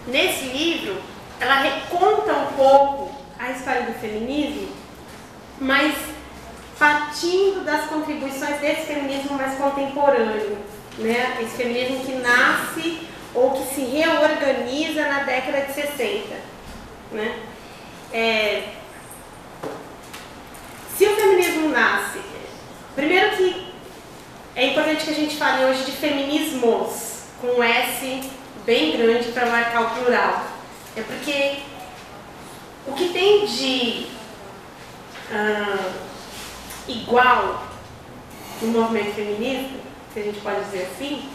nesse livro, ela reconta um pouco a história do feminismo, mas partindo das contribuições desse feminismo mais contemporâneo, né? Esse feminismo que nasce ou que se reorganiza na década de 60. Né? Se o feminismo nasce, primeiro que é importante que a gente fale hoje de feminismos, com um S bem grande para marcar o plural. É porque o que tem de igual no movimento feminista, se a gente pode dizer assim,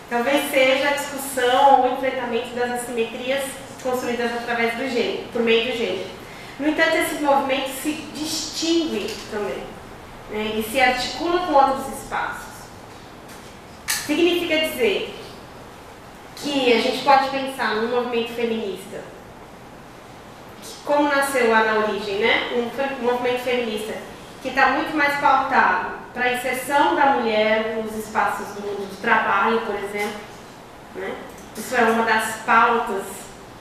talvez seja a discussão ou o enfrentamento das assimetrias construídas através do gênero, por meio do gênero. No entanto, esse movimento se distingue também, né? E se articula com outros espaços. Significa dizer que a gente pode pensar num movimento feminista, como nasceu lá na origem, né? Um movimento feminista que está muito mais pautado para a inserção da mulher nos espaços do mundo do trabalho, por exemplo. Né? Isso é uma das pautas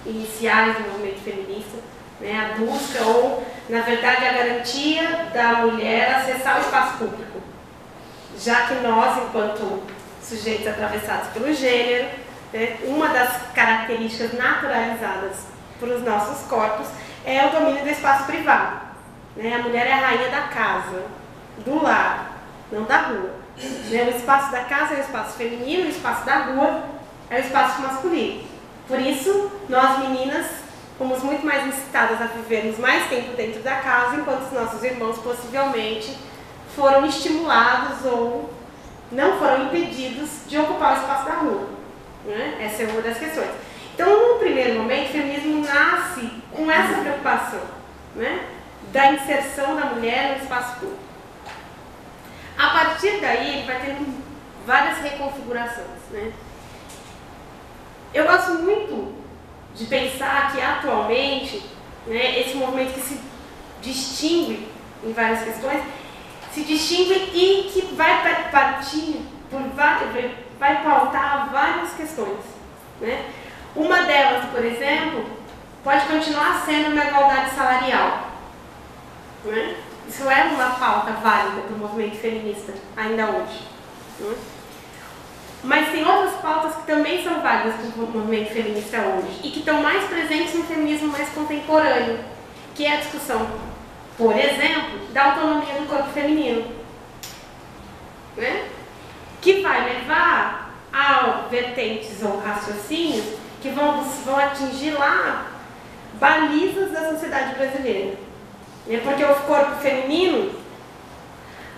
iniciais do movimento feminista, né? A busca ou, na verdade, a garantia da mulher acessar o espaço público. Já que nós, enquanto sujeitos atravessados pelo gênero, né, uma das características naturalizadas para os nossos corpos é o domínio do espaço privado. Né? A mulher é a rainha da casa, do lar, não da rua. Né? O espaço da casa é o espaço feminino, o espaço da rua é o espaço masculino. Por isso, nós meninas fomos muito mais incitadas a vivermos mais tempo dentro da casa, enquanto os nossos irmãos possivelmente foram estimulados ou não foram impedidos de ocupar o espaço da rua. Né? Essa é uma das questões. Então, no primeiro momento, o feminismo nasce com essa preocupação, né? Da inserção da mulher no espaço público. A partir daí, ele vai tendo várias reconfigurações. Né? Eu gosto muito de pensar que, atualmente, né, esse movimento que se distingue em várias questões, se distingue e que vai partir por vai pautar várias questões. Né? Uma delas, por exemplo, pode continuar sendo uma igualdade salarial. Né? Isso é uma pauta válida para o movimento feminista ainda hoje. Né? Mas tem outras pautas que também são válidas para o movimento feminista hoje e que estão mais presentes no feminismo mais contemporâneo, que é a discussão, por exemplo, da autonomia do corpo feminino. Né? Que vai levar a vertentes ou raciocínios que vão atingir lá balizas da sociedade brasileira. Porque o corpo feminino,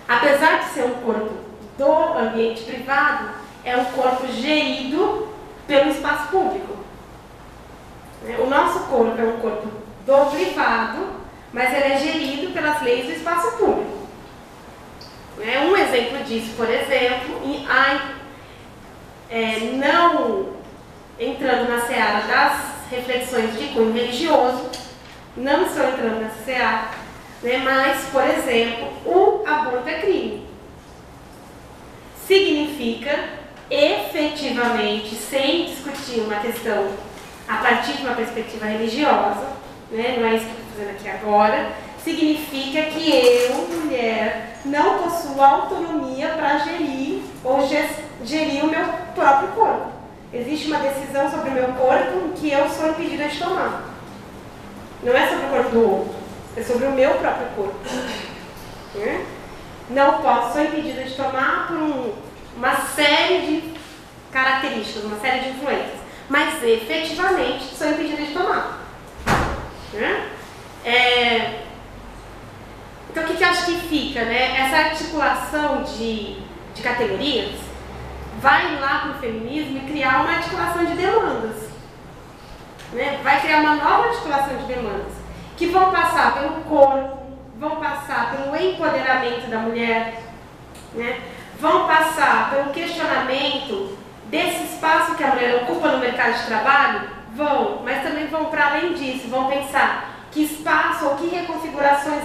apesar de ser um corpo do ambiente privado, é um corpo gerido pelo espaço público. O nosso corpo é um corpo do privado, mas ele é gerido pelas leis do espaço público. Um exemplo disso, por exemplo, não entrando na seara das reflexões de cunho religioso, não estou entrando nessa seara, né, mas, por exemplo, o aborto é crime. Significa, efetivamente, sem discutir uma questão a partir de uma perspectiva religiosa, né, não é isso que eu estou fazendo aqui agora, significa que eu, mulher, não possuo autonomia para gerir ou gerir o meu próprio corpo. Existe uma decisão sobre o meu corpo que eu sou impedida de tomar. Não é sobre o corpo do outro, é sobre o meu próprio corpo. Não posso, sou impedida de tomar por uma série de características, uma série de influências, mas efetivamente sou impedida de tomar. Então, o que eu acho que fica, né? Essa articulação de categorias vai lá para o feminismo e criar uma articulação de demandas. Né? Vai criar uma nova articulação de demandas que vão passar pelo corpo, vão passar pelo empoderamento da mulher, né? Vão passar pelo questionamento desse espaço que a mulher ocupa no mercado de trabalho, mas também vão para além disso, vão pensar que espaço ou que reconfigurações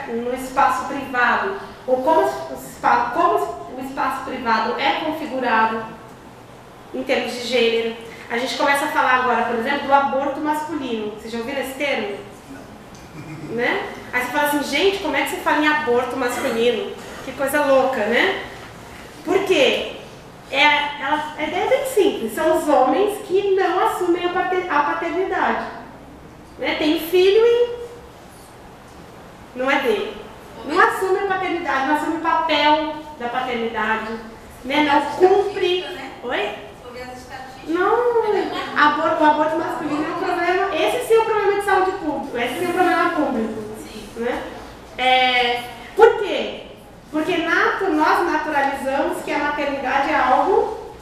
no espaço privado, ou como o espaço privado é configurado em termos de gênero. A gente começa a falar agora, por exemplo, do aborto masculino. Vocês já ouviram esse termo? Né? Aí você fala assim, gente, como é que você fala em aborto masculino? Que coisa louca, né? Por quê? A ideia é bem simples, são os homens que não assumem a paternidade. Né? Tem filho e não é dele. Não assume a paternidade, não assume o papel da paternidade. Né? Não cumpre. Oi? Não, o aborto masculino é um problema. Esse sim é um problema de saúde pública, esse sim é um problema público. Né? Por quê? Porque nós naturalizamos que a maternidade é algo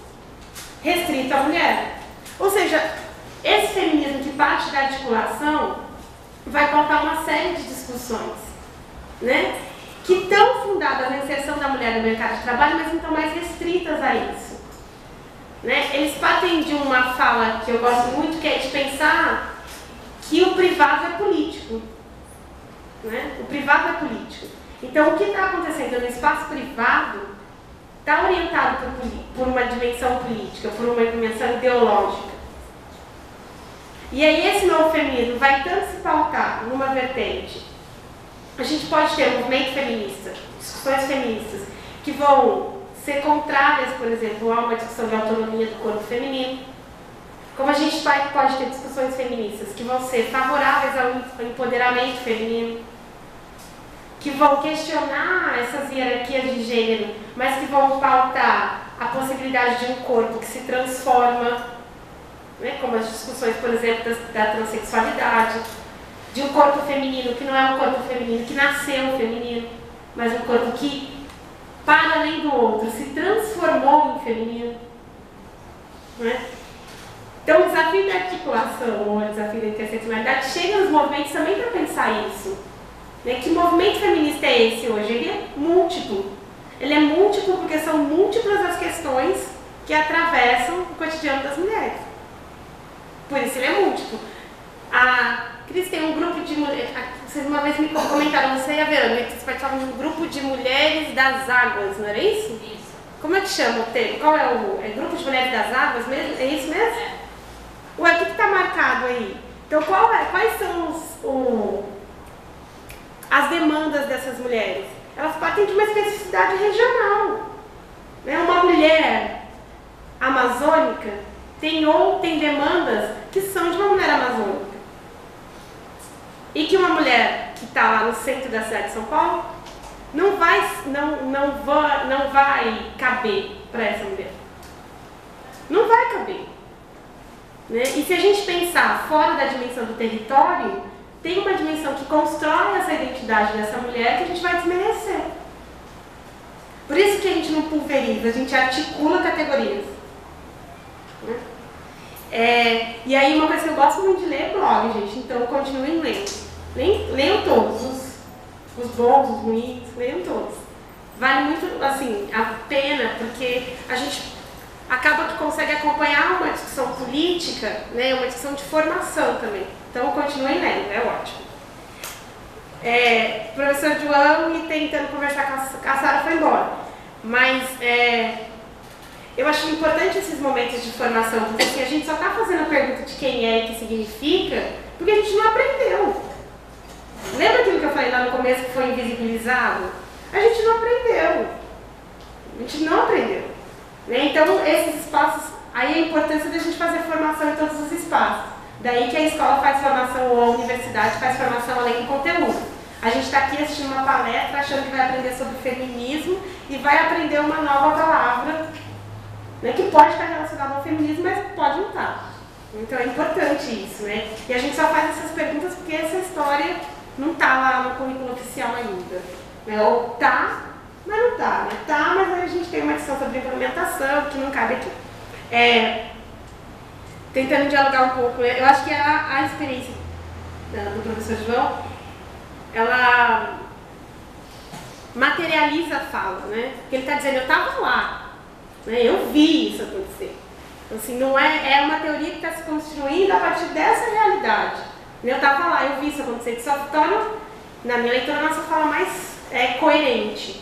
restrito à mulher. Ou seja, esse feminismo que parte da articulação vai pautar uma série de discussões, né? Que estão fundadas na inserção da mulher no mercado de trabalho, mas não estão mais restritas a isso. Né? Eles partem de uma fala que eu gosto muito, que é de pensar que o privado é político. Né? O privado é político. Então, o que está acontecendo no espaço privado está orientado por uma dimensão política, por uma dimensão ideológica. E aí esse novo feminismo vai tanto se pautar numa vertente. A gente pode ter um movimento feminista, discussões feministas, que vão ser contrárias, por exemplo, a uma discussão de autonomia do corpo feminino. Como a gente pode ter discussões feministas que vão ser favoráveis ao empoderamento feminino, que vão questionar essas hierarquias de gênero, mas que vão pautar a possibilidade de um corpo que se transforma, né, como as discussões, por exemplo, da transexualidade, de um corpo feminino que não é um corpo feminino que nasceu feminino, mas um corpo que, para além do outro, se transformou em feminino. Né? Então, o desafio da articulação, ou o desafio da interseccionalidade, chega nos movimentos também para pensar isso. Né? Que movimento feminista é esse hoje? Ele é múltiplo. Ele é múltiplo porque são múltiplas as questões que atravessam o cotidiano das mulheres. Por isso ele é múltiplo. A Cris tem um grupo de mulheres, vocês uma vez me comentaram, você e a Verônica, que vocês participavam de um grupo de mulheres das águas, não era isso? Isso. Como é que chama o termo? Qual é o grupo de mulheres das águas mesmo? É isso mesmo? É. Ué, o que está marcado aí? Então, quais são as demandas dessas mulheres? Elas partem de uma especificidade regional. Né? Uma mulher amazônica tem demandas que são de uma mulher amazônica. E que uma mulher que está lá no centro da cidade de São Paulo não vai caber para essa mulher. Não vai caber. Né? E se a gente pensar fora da dimensão do território, tem uma dimensão que constrói essa identidade dessa mulher que a gente vai desmerecer. Por isso que a gente não pulveriza, a gente articula categorias. Né? E aí uma coisa que eu gosto muito de ler é blog, gente, então continuem lendo. Leiam todos, os bons, os ruins, leiam todos. Vale muito, assim, a pena, porque a gente acaba que consegue acompanhar uma discussão política, né, uma discussão de formação também. Então continuem lendo, é ótimo. O professor João me tentando conversar com a Sara foi embora. Mas eu acho importante esses momentos de formação, porque assim, a gente só está fazendo a pergunta de quem é e o que significa, porque a gente não aprendeu. Lembra aquilo que eu falei lá no começo que foi invisibilizado? A gente não aprendeu. A gente não aprendeu. Né? Então, esses espaços, aí a importância da gente fazer formação em todos os espaços. Daí que a escola faz formação, ou a universidade faz formação além do conteúdo. A gente está aqui assistindo uma palestra, achando que vai aprender sobre feminismo e vai aprender uma nova palavra, né, que pode estar relacionada ao feminismo, mas pode não estar. Então é importante isso, né? E a gente só faz essas perguntas porque essa história não está lá no currículo oficial ainda. Né? Ou tá, mas não tá. Né? Tá, mas aí a gente tem uma discussão sobre implementação que não cabe aqui. Tentando dialogar um pouco, eu acho que a experiência do professor João, ela materializa a fala, né? Porque ele está dizendo, eu estava lá, né? Eu vi isso acontecer. Então, assim, não é uma teoria que está se construindo a partir dessa realidade. Eu estava lá, eu vi isso acontecer, que só torna, na minha leitura, a nossa fala mais coerente.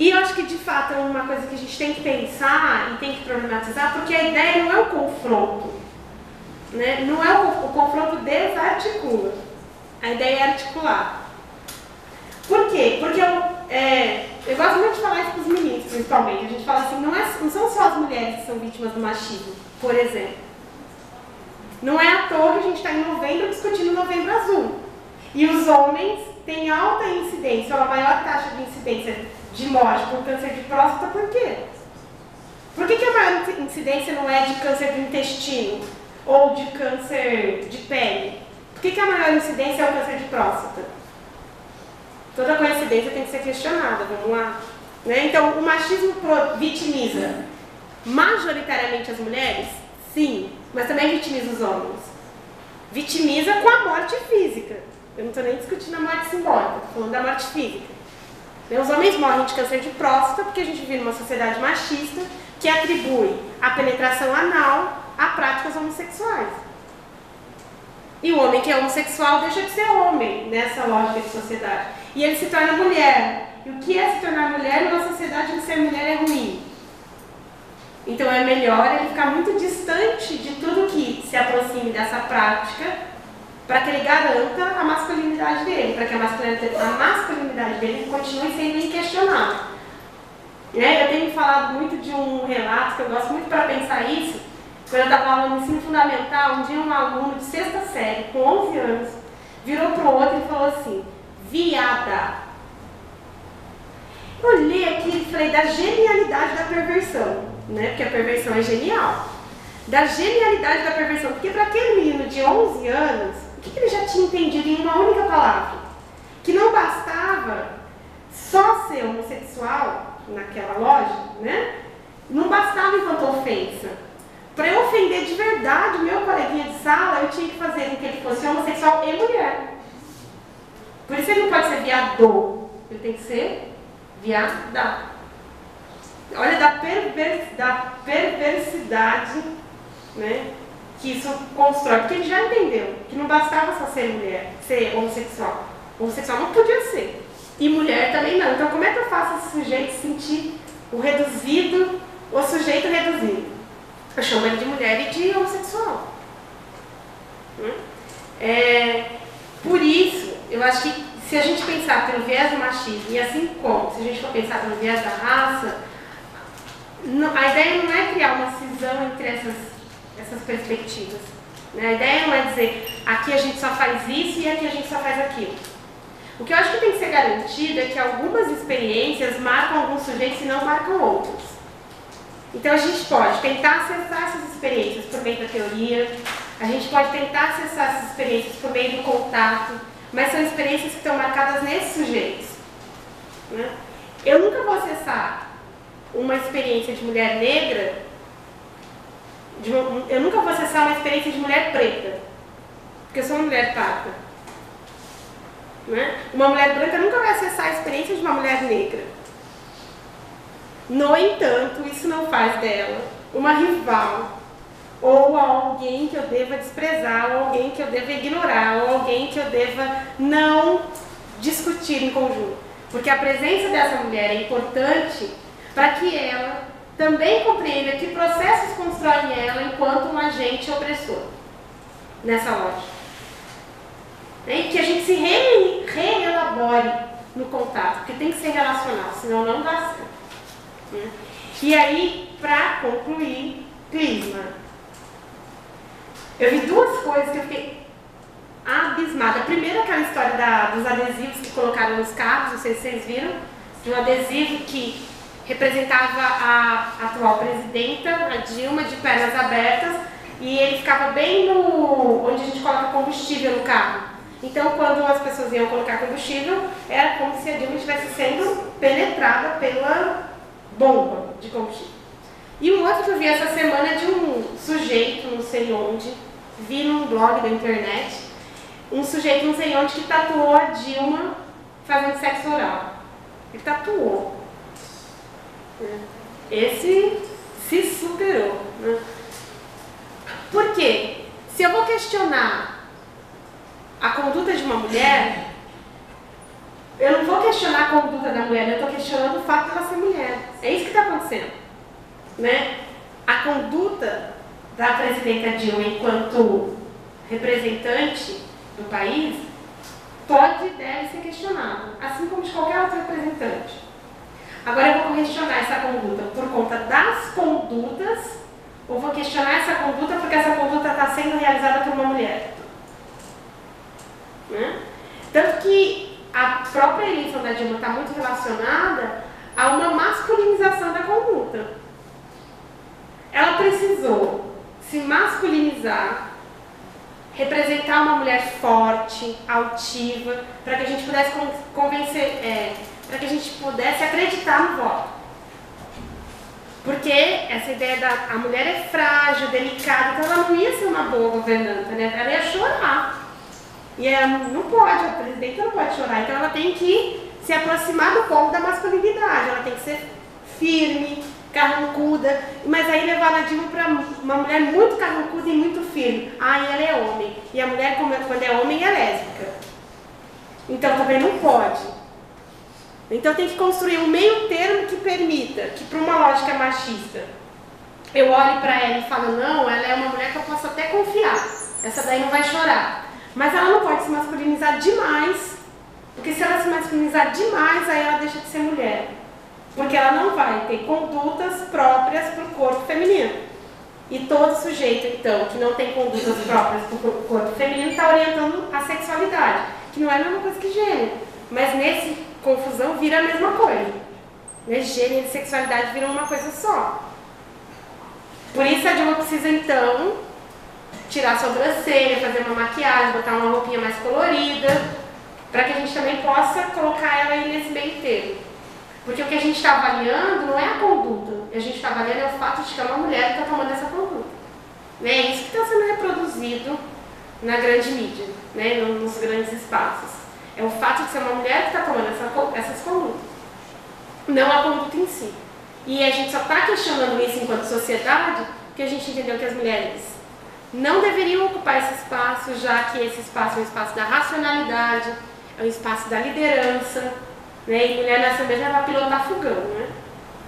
E eu acho que de fato é uma coisa que a gente tem que pensar e tem que problematizar, porque a ideia não é o confronto, né? Não é o confronto desarticula, a ideia é articular. Por quê? Porque eu gosto muito de falar isso para os meninos, principalmente. A gente fala assim, não são só as mulheres que são vítimas do machismo, por exemplo. Não é à toa que a gente está em novembro discutindo o Novembro Azul. E os homens têm alta incidência, ou a maior taxa de incidência de morte por câncer de próstata, por quê? Por que a maior incidência não é de câncer do intestino ou de câncer de pele? Por que a maior incidência é o câncer de próstata? Toda coincidência tem que ser questionada, vamos lá. Né? Então, o machismo vitimiza majoritariamente as mulheres? Sim, mas também vitimiza os homens. Vitimiza com a morte física. Eu não estou nem discutindo a morte simbólica, estou falando da morte física. Os homens morrem de câncer de próstata porque a gente vive numa sociedade machista que atribui a penetração anal a práticas homossexuais. E o homem que é homossexual deixa de ser homem nessa lógica de sociedade. E ele se torna mulher. E o que é se tornar mulher numa sociedade em que ser mulher é ruim? Então é melhor ele ficar muito distante de tudo que se aproxime dessa prática para que ele garanta a masculinidade dele, para que a masculinidade dele continue sendo inquestionável. Eu tenho falado muito de um relato que eu gosto muito para pensar isso. Quando eu estava aula no ensino fundamental, um dia um aluno de 6ª série, com 11 anos, virou para o outro e falou assim, viada. Eu olhei aqui e falei da genialidade da perversão, né? Porque a perversão é genial. Da genialidade da perversão, porque para aquele menino de 11 anos, o que ele já tinha entendido em uma única palavra? Que não bastava só ser homossexual, naquela lógica, né? Não bastava enquanto ofensa. Para eu ofender de verdade meu coleguinha de sala, eu tinha que fazer com que ele fosse homossexual e mulher. Por isso ele não pode ser viado, ele tem que ser viada. Olha da perversidade, né, que isso constrói, porque ele já entendeu que não bastava só ser mulher, ser homossexual. Homossexual não podia ser. E mulher também não. Então como é que eu faço esse sujeito sentir o reduzido, o sujeito reduzido? Eu chamo ele de mulher e de homossexual. Por isso, eu acho que se a gente pensar pelo viés do machismo, e assim como se a gente for pensar pelo viés da raça, a ideia não é criar uma cisão entre essas perspectivas. Né? A ideia não é dizer, aqui a gente só faz isso e aqui a gente só faz aquilo. O que eu acho que tem que ser garantido é que algumas experiências marcam alguns sujeitos e não marcam outros. Então a gente pode tentar acessar essas experiências por meio da teoria, a gente pode tentar acessar essas experiências por meio do contato, mas são experiências que estão marcadas nesses sujeitos. Né? Eu nunca vou acessar uma experiência de mulher negra, eu nunca vou acessar uma experiência de mulher preta, porque eu sou uma mulher parda. Né? Uma mulher branca nunca vai acessar a experiência de uma mulher negra. No entanto, isso não faz dela uma rival, ou alguém que eu deva desprezar, ou alguém que eu deva ignorar, ou alguém que eu deva não discutir em conjunto. Porque a presença dessa mulher é importante para que ela também compreenda que processos constroem ela enquanto um agente opressor, nessa lógica. E que a gente se reelabore no contato, porque tem que ser relacional, senão não dá certo. E aí, para concluir, clisma. Eu vi duas coisas que eu fiquei abismada. A primeira, aquela história dos adesivos que colocaram nos carros, não sei se vocês viram, de um adesivo que representava a atual presidenta, a Dilma, de pernas abertas, e ele ficava bem onde a gente coloca combustível no carro. Então, quando as pessoas iam colocar combustível, era como se a Dilma estivesse sendo penetrada pela bomba de combustível. E um outro que eu vi essa semana é de um sujeito, não sei onde, vi num blog da internet, um sujeito não sei onde que tatuou a Dilma fazendo sexo oral. Ele tatuou. Esse se superou. Né? Por quê? Se eu vou questionar a conduta de uma mulher, eu não vou questionar a conduta da mulher, eu estou questionando o fato de ela ser mulher. É isso que está acontecendo. Né? A conduta da presidenta Dilma enquanto representante do país pode e deve ser questionada, assim como de qualquer outro representante. Agora eu vou questionar essa conduta por conta das condutas ou vou questionar essa conduta porque essa conduta está sendo realizada por uma mulher. Né? Tanto que a própria eleição da Dilma está muito relacionada a uma masculinização da conduta. Ela precisou se masculinizar, representar uma mulher forte, altiva, para que a gente pudesse convencer, para que a gente pudesse acreditar no voto. Porque essa ideia da a mulher é frágil, delicada, então ela não ia ser uma boa governanta, né? Ela ia chorar. E ela não pode, a presidenta não pode chorar, então ela tem que se aproximar do ponto da masculinidade, ela tem que ser firme, carrancuda, mas aí levar a Dilma para uma mulher muito carrancuda e muito firme. Aí ela é homem, e a mulher quando é homem é lésbica. Então também não pode. Então tem que construir um meio termo que permita, que para uma lógica machista, eu olhe para ela e falo, não, ela é uma mulher que eu posso até confiar, essa daí não vai chorar. Mas ela não pode se masculinizar demais, porque se ela se masculinizar demais, aí ela deixa de ser mulher. Porque ela não vai ter condutas próprias para o corpo feminino. E todo sujeito, então, que não tem condutas próprias para o corpo feminino, está orientando a sexualidade, que não é a mesma coisa que gênero. Mas nesse confusão vira a mesma coisa. Né? Gênero e sexualidade viram uma coisa só. Por isso a Dilma precisa, então, tirar a sobrancelha, fazer uma maquiagem, botar uma roupinha mais colorida, para que a gente também possa colocar ela aí nesse meio termo. Porque o que a gente está avaliando não é a conduta, a gente está avaliando é o fato de que é uma mulher que está tomando essa conduta. Né? É isso que está sendo reproduzido na grande mídia, né? Nos grandes espaços. É o fato de ser uma mulher que está tomando essas condutas, não a conduta em si. E a gente só está questionando isso enquanto sociedade porque a gente entendeu que as mulheres não deveriam ocupar esse espaço, já que esse espaço é um espaço da racionalidade, é um espaço da liderança, né? E mulher nessa mesma vai pilotar fogão, né?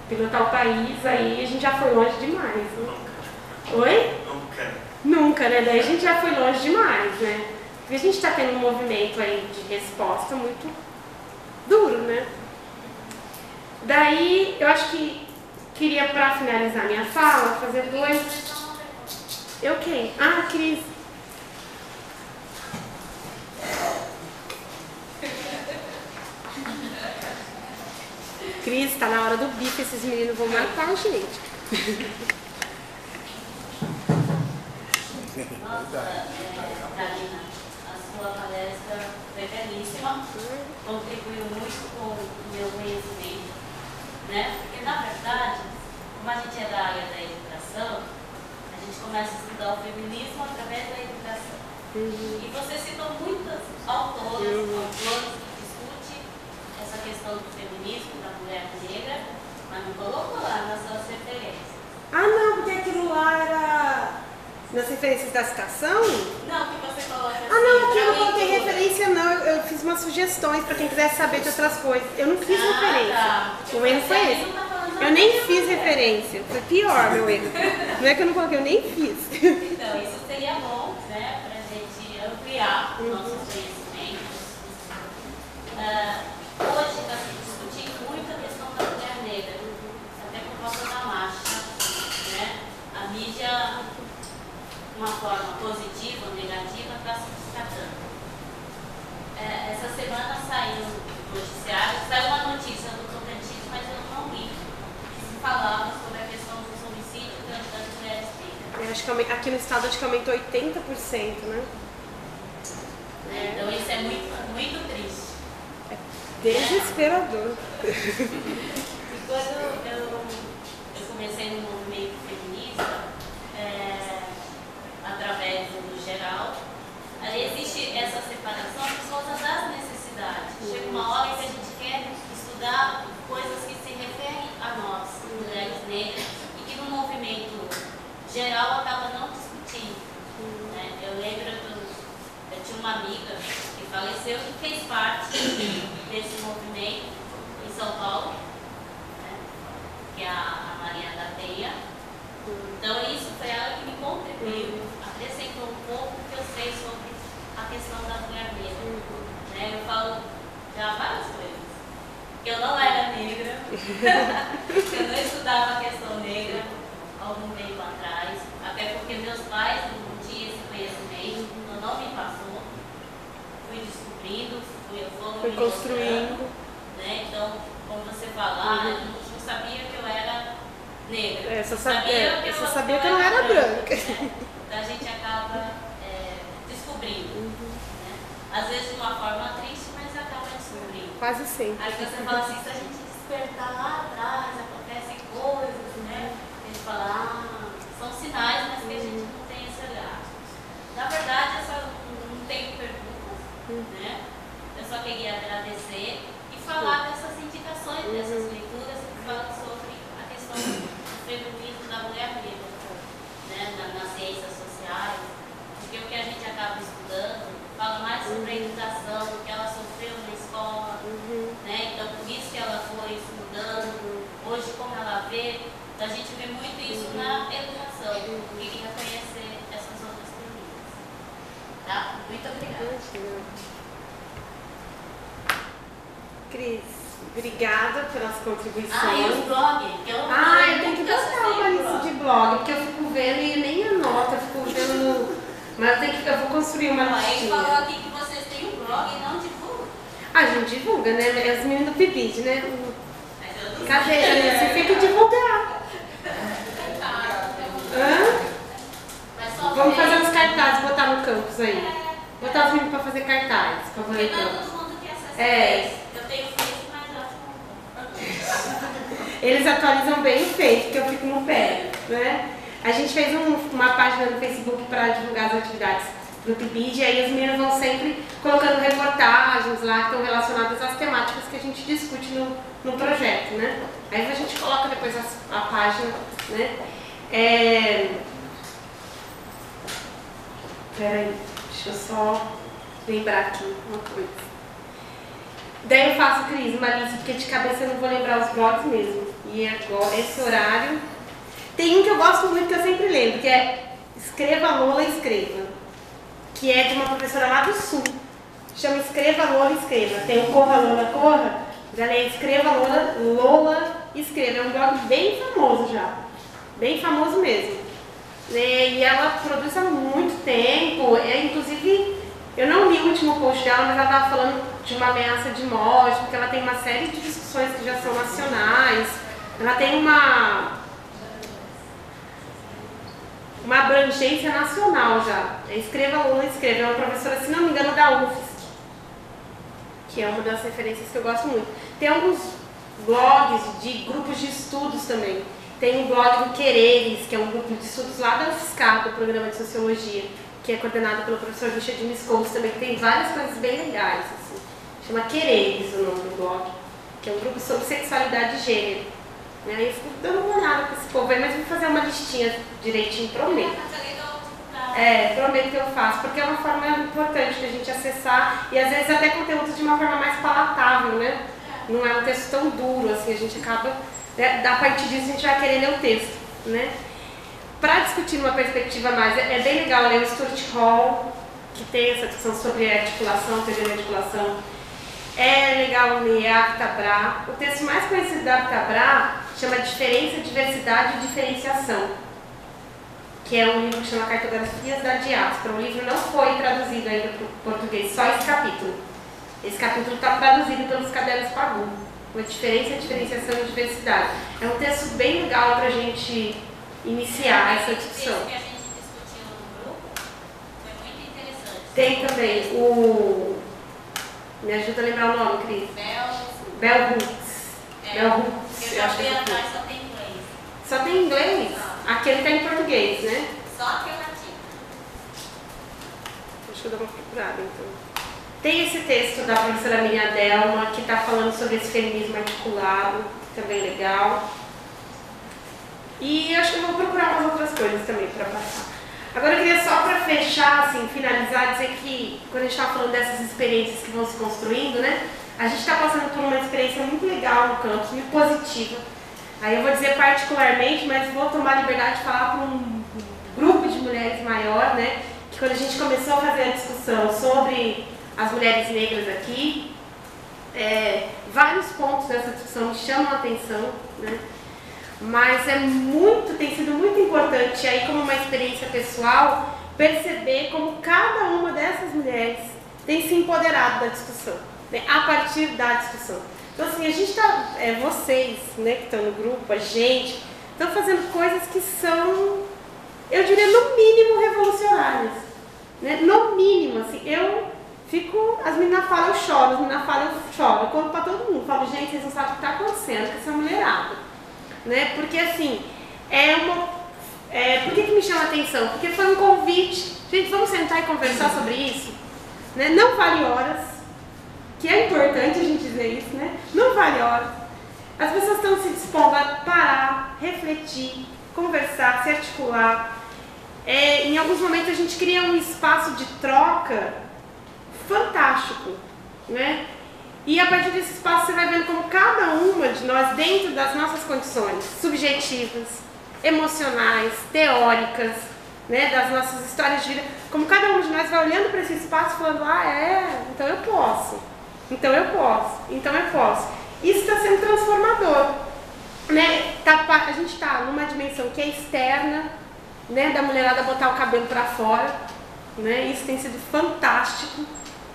Pilotar o país, aí a gente já foi longe demais. Né? Oi? Nunca. Nunca, né? Daí a gente já foi longe demais, né? Porque a gente está tendo um movimento aí de resposta muito duro, né? Daí, eu acho que queria, para finalizar minha fala, fazer dois... Eu quem? Ah, Cris. Cris, tá na hora do bife, esses meninos vão matar a gente. Nossa, Karina, a sua palestra foi belíssima, contribuiu muito com o meu conhecimento, né? Porque, na verdade, como a gente é da área da educação, a gente começa a estudar o feminismo através da educação. E você citou muitas autoras que discutem essa questão do feminismo, da mulher negra, mas não colocou lá nas suas referências. Ah, não, porque aquilo lá era nas referências da citação? Não, que você coloca assim. Ah, não, aqui eu não coloquei referência, não. Eu fiz umas sugestões para quem quisesse saber de outras coisas. Eu não fiz referência. Tá. O erro foi esse. Eu nem fiz referência. Foi pior meu erro. Não é que eu não coloquei, eu nem fiz. Então, isso seria bom, né, para a gente ampliar nossos conhecimentos. Hoje está se discutindo muito a questão da mulher negra, até por causa da marcha, né? A mídia, de uma forma positiva ou negativa, está se destacando. Essa semana saiu no noticiário, saiu uma notícia do Tocantins, mas eu não li, que se falava sobre a questão dos homicídios das mulheres negras. Eu acho que aqui no estado acho que aumentou 80%, né? Então isso é muito triste. Desesperador. E quando eu comecei no movimento feminista, através do geral, aí existe essa separação por causa das necessidades. Chega uma hora que a gente quer estudar coisas que se referem a nós, mulheres negras, e que no movimento geral acaba não discutindo. Né? Eu lembro, eu tinha uma amiga que faleceu e fez parte desse já várias coisas. Que eu não era negra, que eu não estudava a questão negra algum tempo atrás, até porque meus pais não tinham esse conhecimento, não me passou. Fui descobrindo, fui construindo. Né? Então, como você fala, eu não sabia que eu era negra. Eu só sabia que eu não era branca. Então a gente acaba descobrindo. Né? Às vezes de uma forma triste, mas acaba descobrindo. Quase sempre. Aí você fala assim, se a gente despertar lá atrás, acontecem coisas, né? A gente fala, são sinais, mas que a gente não tem esse olhar. Na verdade, eu só não tenho perguntas, né? Eu só queria agradecer e falar dessas indicações, dessas leituras que falam sobre a questão do feminismo da mulher negra, né? Nas ciências sociais, porque o que a gente acaba estudando fala mais sobre a educação, o que ela sofreu na escola, né? Então por isso que ela foi estudando, hoje como ela vê, a gente vê muito isso na educação, e queria conhecer essas outras teorias. Tá? Muito obrigada. Cris, obrigada pelas contribuições. E os blogs? Eu tenho que botar uma lista de blog, porque eu fico vendo e nem anoto, eu fico vendo. Mas eu vou construir uma listinha. Ele falou aqui que vocês têm um blog e não divulgam. A gente divulga, né? É os meninos do PIBID, né? Cadê, né? Você tem que divulgar. Vamos fazer uns cartazes, botar no campus aí. Botar os meninos pra fazer cartazes. Porque não todo mundo quer acessar. Eu tenho feito, mas eu acho que eles atualizam bem o Face, porque eu fico no pé, né? A gente fez uma página no Facebook para divulgar as atividades do PIBID, e aí os meninos vão sempre colocando reportagens lá que estão relacionadas às temáticas que a gente discute no projeto, né? Aí a gente coloca depois a página, né? Peraí, deixa eu só lembrar aqui uma coisa. Daí eu faço, Cris, uma lista, porque de cabeça eu não vou lembrar os blogs mesmo. E agora, esse horário... Tem um que eu gosto muito, que eu sempre lembro, que é Escreva, Lola, Escreva. Que é de uma professora lá do Sul. Chama Escreva, Lola, Escreva. Tem o Corra, Lola, Corra. Já leio Escreva, Lola, Escreva. É um blog bem famoso já. Bem famoso mesmo. E ela produz há muito tempo. Inclusive, eu não li o último post dela, mas ela estava falando de uma ameaça de morte, porque ela tem uma série de discussões que já são nacionais. Ela tem uma abrangência nacional já. Escreva, Lola, Escreva. É uma professora, se não me engano, da UFSC, que é uma das referências que eu gosto muito. Tem alguns blogs de grupos de estudos também. Tem um blog do Quereres, que é um grupo de estudos lá da UFSCar, do programa de Sociologia, que é coordenado pelo professor Richard Miscous também, que tem várias coisas bem legais. Assim. Chama Quereres o nome do blog, que é um grupo sobre sexualidade e gênero. Aí eu fico dando uma olhada para esse povo aí, mas vou fazer uma listinha direitinho, prometo. Prometo que eu faço, porque é uma forma importante da gente acessar e às vezes até conteúdos de uma forma mais palatável, né? Não é um texto tão duro, assim, a gente acaba, a partir disso a gente vai querer ler o texto, né? Para discutir numa perspectiva mais, é bem legal ler o Stuart Hall, que tem essa discussão sobre articulação, teoria da articulação. É legal ler Actabra. O texto mais conhecido da Actabra chama Diferença, Diversidade e Diferenciação, que é um livro que chama Cartografias da Diáspora. O livro não foi traduzido ainda para o português, só esse capítulo. Esse capítulo está traduzido pelos cadernos Pagu. Uma diferença, diferenciação e diversidade. É um texto bem legal para a gente iniciar essa discussão. Que a gente discutiu no grupo foi muito interessante. Tem também o... Me ajuda a lembrar o nome, Cris? Bell Hooks. Bell Hooks. Eu já fui atrás, só tem inglês. Só tem inglês? Aquele está em português, né? Só alternativo. Deixa eu dar uma procurada, então. Tem esse texto da professora Miriam Delma, que está falando sobre esse feminismo articulado, também legal. E acho que eu vou procurar umas outras coisas também para passar. Agora eu queria só para fechar, assim, finalizar, dizer que quando a gente está falando dessas experiências que vão se construindo, né? A gente está passando por uma experiência muito legal no campus, muito positiva. Aí eu vou dizer particularmente, mas vou tomar a liberdade de falar para um grupo de mulheres maior, né? Que quando a gente começou a fazer a discussão sobre as mulheres negras aqui, vários pontos dessa discussão me chamam a atenção, né? Mas tem sido muito importante, aí como uma experiência pessoal, perceber como cada uma dessas mulheres tem se empoderado da discussão, né? A partir da discussão. Então assim, a gente está, vocês, né, que estão no grupo, a gente, estão fazendo coisas que são, eu diria, no mínimo revolucionárias, né? No mínimo, assim, as meninas falam, eu choro, as meninas falam, eu choro, eu conto pra todo mundo, falo, gente, vocês não sabem o que está acontecendo com essa mulherada, né? Porque assim, por que me chama a atenção? Porque foi um convite, gente, vamos sentar e conversar sobre isso, né? Não vale horas, que é importante a gente dizer isso, né? Não vale horas. As pessoas estão se dispondo a parar, refletir, conversar, se articular. Em alguns momentos a gente cria um espaço de troca fantástico, né? E a partir desse espaço você vai vendo como cada uma de nós, dentro das nossas condições subjetivas, emocionais, teóricas, né, das nossas histórias de vida, como cada uma de nós vai olhando para esse espaço falando, então eu posso, então eu posso, então eu posso. Isso está sendo transformador, né? A gente está numa dimensão que é externa, né, da mulherada botar o cabelo para fora, né? Isso tem sido fantástico.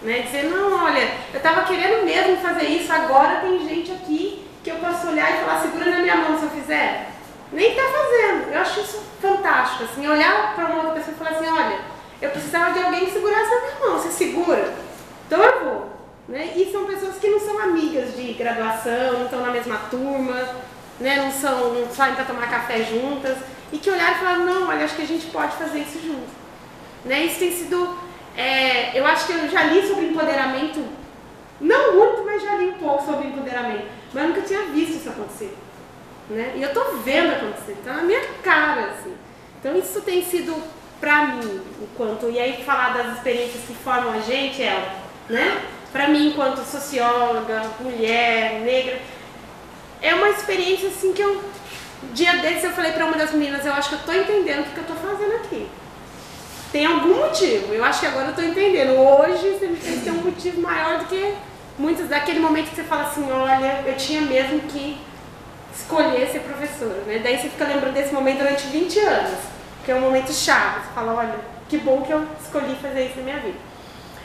Né, dizer, não, olha, eu estava querendo mesmo fazer isso, agora tem gente aqui que eu posso olhar e falar, segura na minha mão se eu fizer. Nem está fazendo. Eu acho isso fantástico, assim, olhar para uma outra pessoa e falar assim, olha, eu precisava de alguém que segurasse na minha mão, você segura? Então eu vou. Né? E são pessoas que não são amigas de graduação, não estão na mesma turma, né? Não saem para tomar café juntas, e que olharam e falaram, não, olha, acho que a gente pode fazer isso junto. Né? Isso tem sido... eu acho que eu já li sobre empoderamento, não muito, mas já li um pouco sobre empoderamento, mas eu nunca tinha visto isso acontecer, né? E eu tô vendo acontecer, tá na minha cara, assim. Então isso tem sido pra mim, e aí falar das experiências que formam a gente, né? Pra mim, enquanto socióloga, mulher, negra, é uma experiência assim que dia desses eu falei pra uma das meninas, eu acho que eu tô entendendo o que eu tô fazendo aqui. Tem algum motivo, eu acho que agora eu estou entendendo. Hoje você tem que ter um motivo maior do que muitos daquele momento que você fala assim, olha, eu tinha mesmo que escolher ser professora, né? Daí você fica lembrando desse momento durante 20 anos, que é um momento chave. Você fala, olha, que bom que eu escolhi fazer isso na minha vida.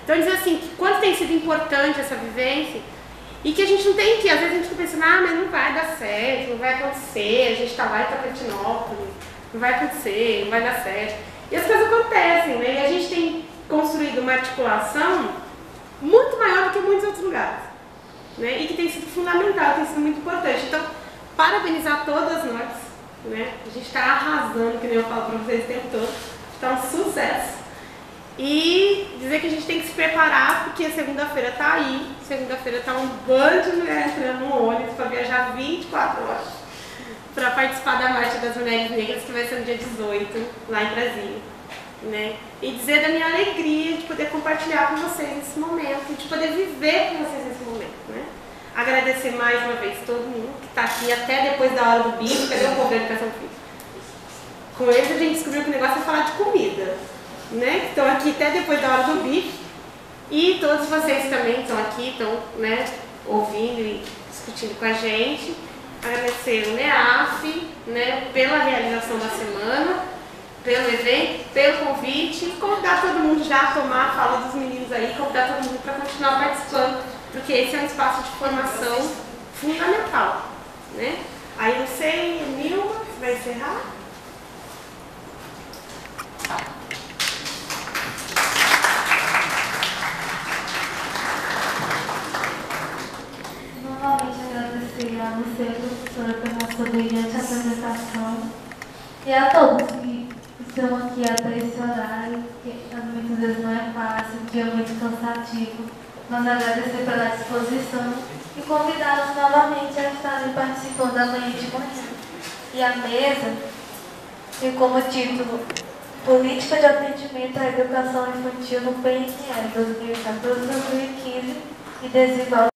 Então dizer assim, que quanto tem sido importante essa vivência, e que a gente não tem que, às vezes a gente fica pensando, mas não vai dar certo, não vai acontecer, a gente está lá em Tocantinópolis, não vai acontecer, não vai dar certo. E as coisas acontecem, né? E a gente tem construído uma articulação muito maior do que muitos outros lugares, né? E que tem sido fundamental, tem sido muito importante. Então, parabenizar todas nós, né? A gente está arrasando, que nem eu falo para vocês o tempo todo, está um sucesso. E dizer que a gente tem que se preparar, porque segunda-feira está aí, segunda-feira está um bando de mulheres entrando no ônibus para viajar 24 horas. Para participar da Marcha das Mulheres Negras, que vai ser no dia 18, lá em Brasília. Né? E dizer da minha alegria de poder compartilhar com vocês esse momento, de poder viver com vocês esse momento. Né? Agradecer mais uma vez todo mundo que está aqui até depois da hora do bife. Cadê o povo da educação física? Com eles a gente descobriu que o negócio é falar de comida. Né? Que estão aqui até depois da hora do bife. E todos vocês também estão aqui, estão, né, ouvindo e discutindo com a gente. Agradecer o NEAF, né, pela realização da semana, pelo evento, pelo convite, e convidar todo mundo já a tomar a fala dos meninos aí, convidar todo mundo para continuar participando, porque esse é um espaço de formação fundamental. Né? Aí não sei, Nilma, vai encerrar? Novamente agradecer a você, professora, pela sua brilhante apresentação e a todos que estão aqui até esse horário, que muitas vezes não é fácil, um dia muito cansativo, mas agradecer pela disposição e convidá-los novamente a estarem participando da manhã de manhã. E a mesa tem como título Política de Atendimento à Educação Infantil no PNL 2014-2015 e Desigualdade.